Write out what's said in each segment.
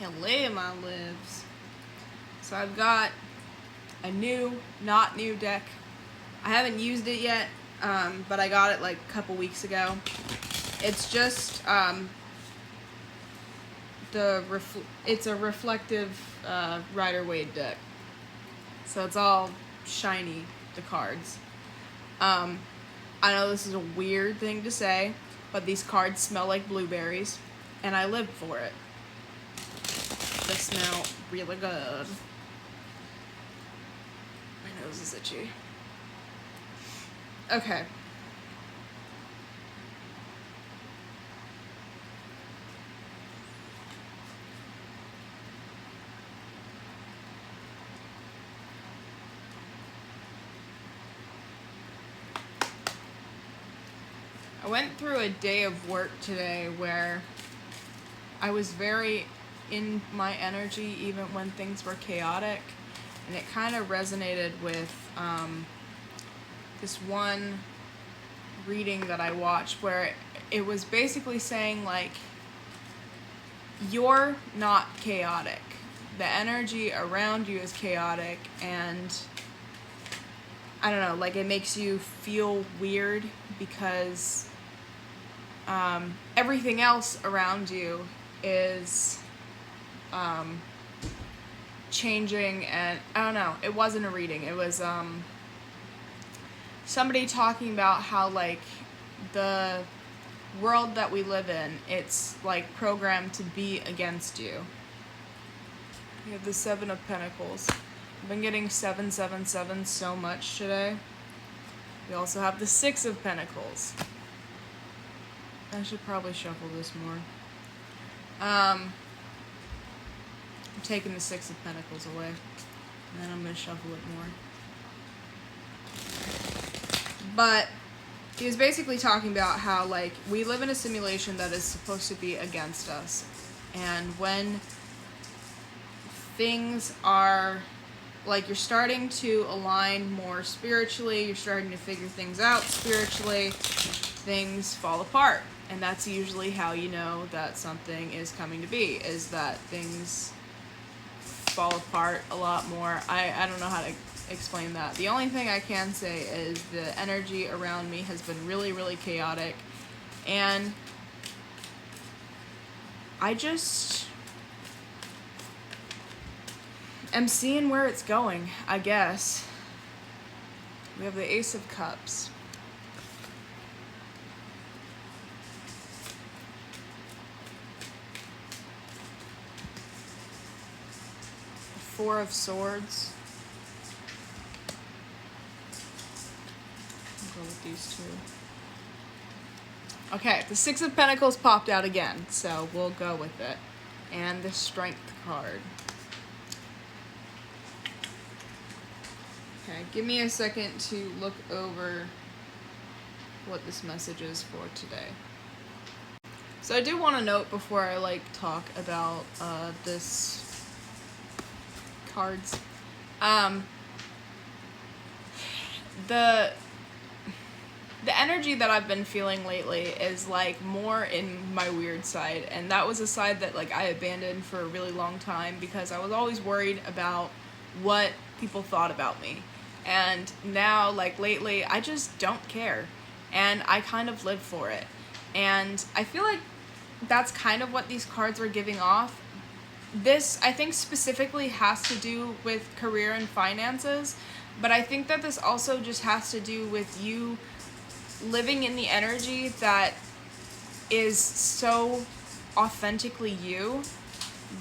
Hello, my lives. So I've got a not new deck. I haven't used it yet, but I got it like a couple weeks ago. It's just it's a reflective Rider-Waite deck. So it's all shiny, the cards. I know this is a weird thing to say, but these cards smell like blueberries, and I live for it. They smell really good. My nose is itchy. Okay. I went through a day of work today where I was very in my energy even when things were chaotic, and it kind of resonated with this one reading that I watched where it was basically saying, like, you're not chaotic. The energy around you is chaotic, and I don't know, like, it makes you feel weird because everything else around you is changing, and I don't know, it wasn't a reading, it was somebody talking about how, like, the world that we live in, it's like programmed to be against you. We have the Seven of Pentacles. I've been getting 777 so much today. We also have the Six of Pentacles. I should probably shuffle this more. I'm taking the Six of Pentacles away, and then I'm going to shuffle it more. But he was basically talking about how, like, we live in a simulation that is supposed to be against us. And when things are, like, you're starting to align more spiritually, you're starting to figure things out spiritually, things fall apart. And that's usually how you know that something is coming to be, is that things fall apart a lot more. I don't know how to explain that. The only thing I can say is the energy around me has been really, really chaotic, and I just am seeing where it's going, I guess. We have the Ace of Cups. Four of Swords. I'll go with these two. Okay, the Six of Pentacles popped out again, so we'll go with it. And the Strength card. Okay, give me a second to look over what this message is for today. So I do want to note before I, like, talk about this cards. The energy that I've been feeling lately is, like, more in my weird side, and that was a side that, like, I abandoned for a really long time because I was always worried about what people thought about me. And now, like, lately, I just don't care, and I kind of live for it. And I feel like that's kind of what these cards were giving off. This, I think, specifically has to do with career and finances, but I think that this also just has to do with you living in the energy that is so authentically you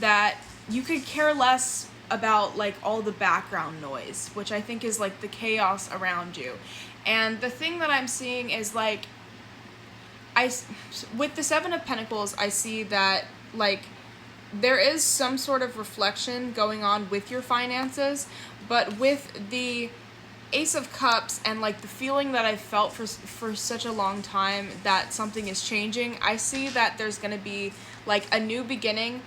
that you could care less about, like, all the background noise, which I think is, like, the chaos around you. And the thing that I'm seeing is, like, with the Seven of Pentacles, I see that, like, there is some sort of reflection going on with your finances, but with the Ace of Cups and, like, the feeling that I've felt for such a long time that something is changing, I see that there's going to be, like, a new beginning,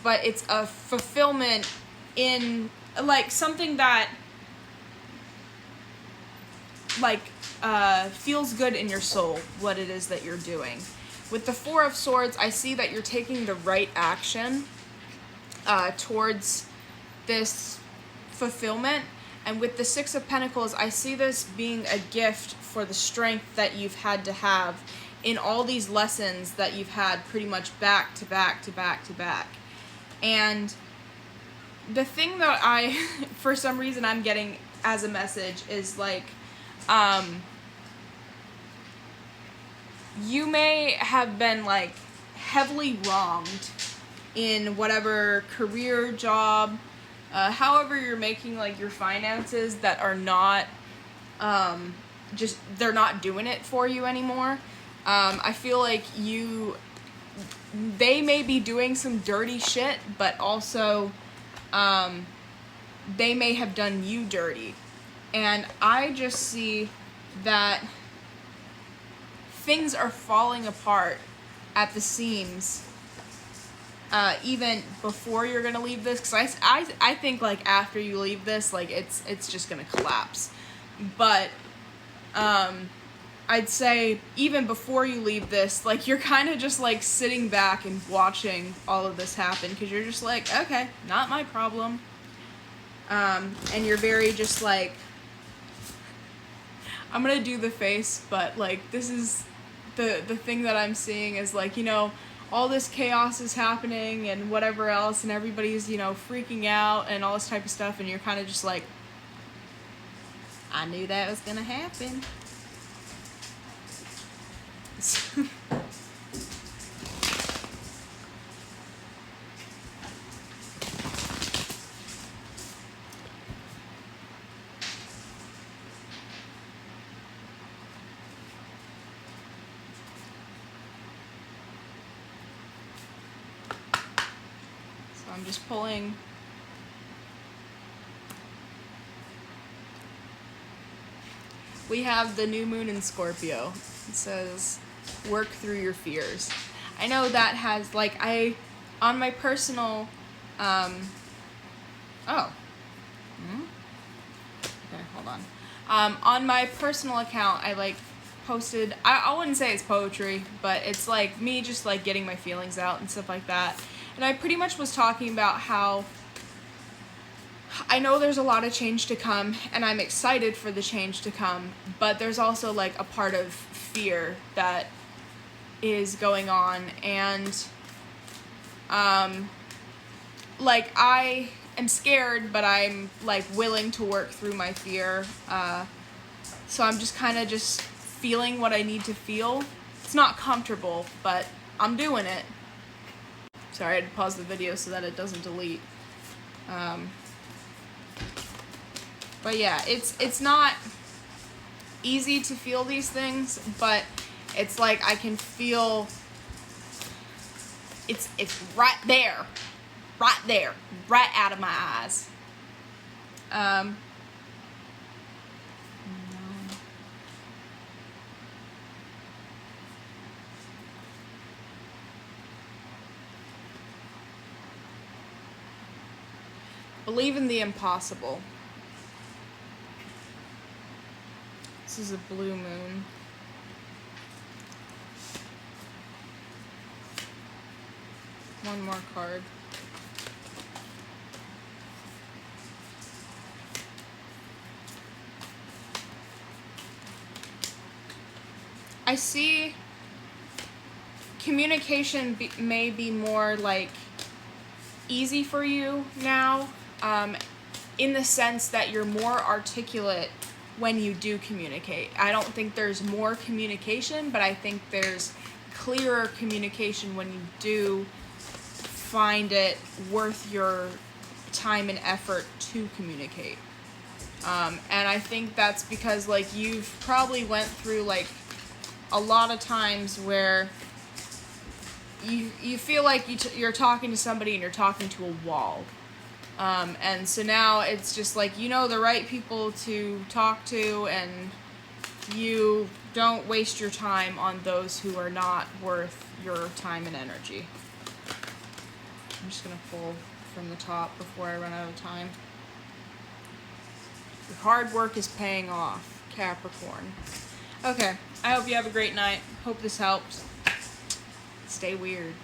but it's a fulfillment in, like, something that, like, feels good in your soul, what it is that you're doing. With the Four of Swords, I see that you're taking the right action, towards this fulfillment. And with the Six of Pentacles, I see this being a gift for the strength that you've had to have in all these lessons that you've had pretty much back to back to back to back. And the thing that I, for some reason I'm getting as a message is like, you may have been like heavily wronged in whatever career, job, however you're making like your finances that are not, just, they're not doing it for you anymore. I feel like they may be doing some dirty shit, but also, they may have done you dirty. And I just see that things are falling apart at the seams, even before you're gonna leave this, because I think like after you leave this, like it's just gonna collapse. But I'd say even before you leave this, like you're kind of just like sitting back and watching all of this happen, because you're just like, okay, not my problem. And you're very just like, I'm gonna do the face, but like this is the thing that I'm seeing is like, you know, all this chaos is happening and whatever else, and everybody's, you know, freaking out and all this type of stuff, and you're kind of just like, I knew that was gonna happen. So I'm just pulling. We have the new moon in Scorpio. It says, work through your fears. I know that has, like, on my personal, Okay, hold on. On my personal account, I, like, posted, I wouldn't say it's poetry, but it's, like, me just, like, getting my feelings out and stuff like that. And I pretty much was talking about how I know there's a lot of change to come, and I'm excited for the change to come, but there's also, like, a part of fear that is going on, and, like, I am scared, but I'm, like, willing to work through my fear, so I'm just kind of just feeling what I need to feel. It's not comfortable, but I'm doing it. Sorry, I had to pause the video so that it doesn't delete. But yeah, it's not easy to feel these things, but it's like I can feel it's right there, right out of my eyes. No. Believe in the impossible. This is a blue moon. One more card. I see communication may be more like easy for you now, in the sense that you're more articulate when you do communicate. I don't think there's more communication, but I think there's clearer communication when you do find it worth your time and effort to communicate. And I think that's because, like, you've probably went through, like, a lot of times where you feel like you're talking to somebody and you're talking to a wall. And so now it's just like, you know the right people to talk to, and you don't waste your time on those who are not worth your time and energy. I'm just going to pull from the top before I run out of time. Your hard work is paying off, Capricorn. Okay, I hope you have a great night. Hope this helps. Stay weird.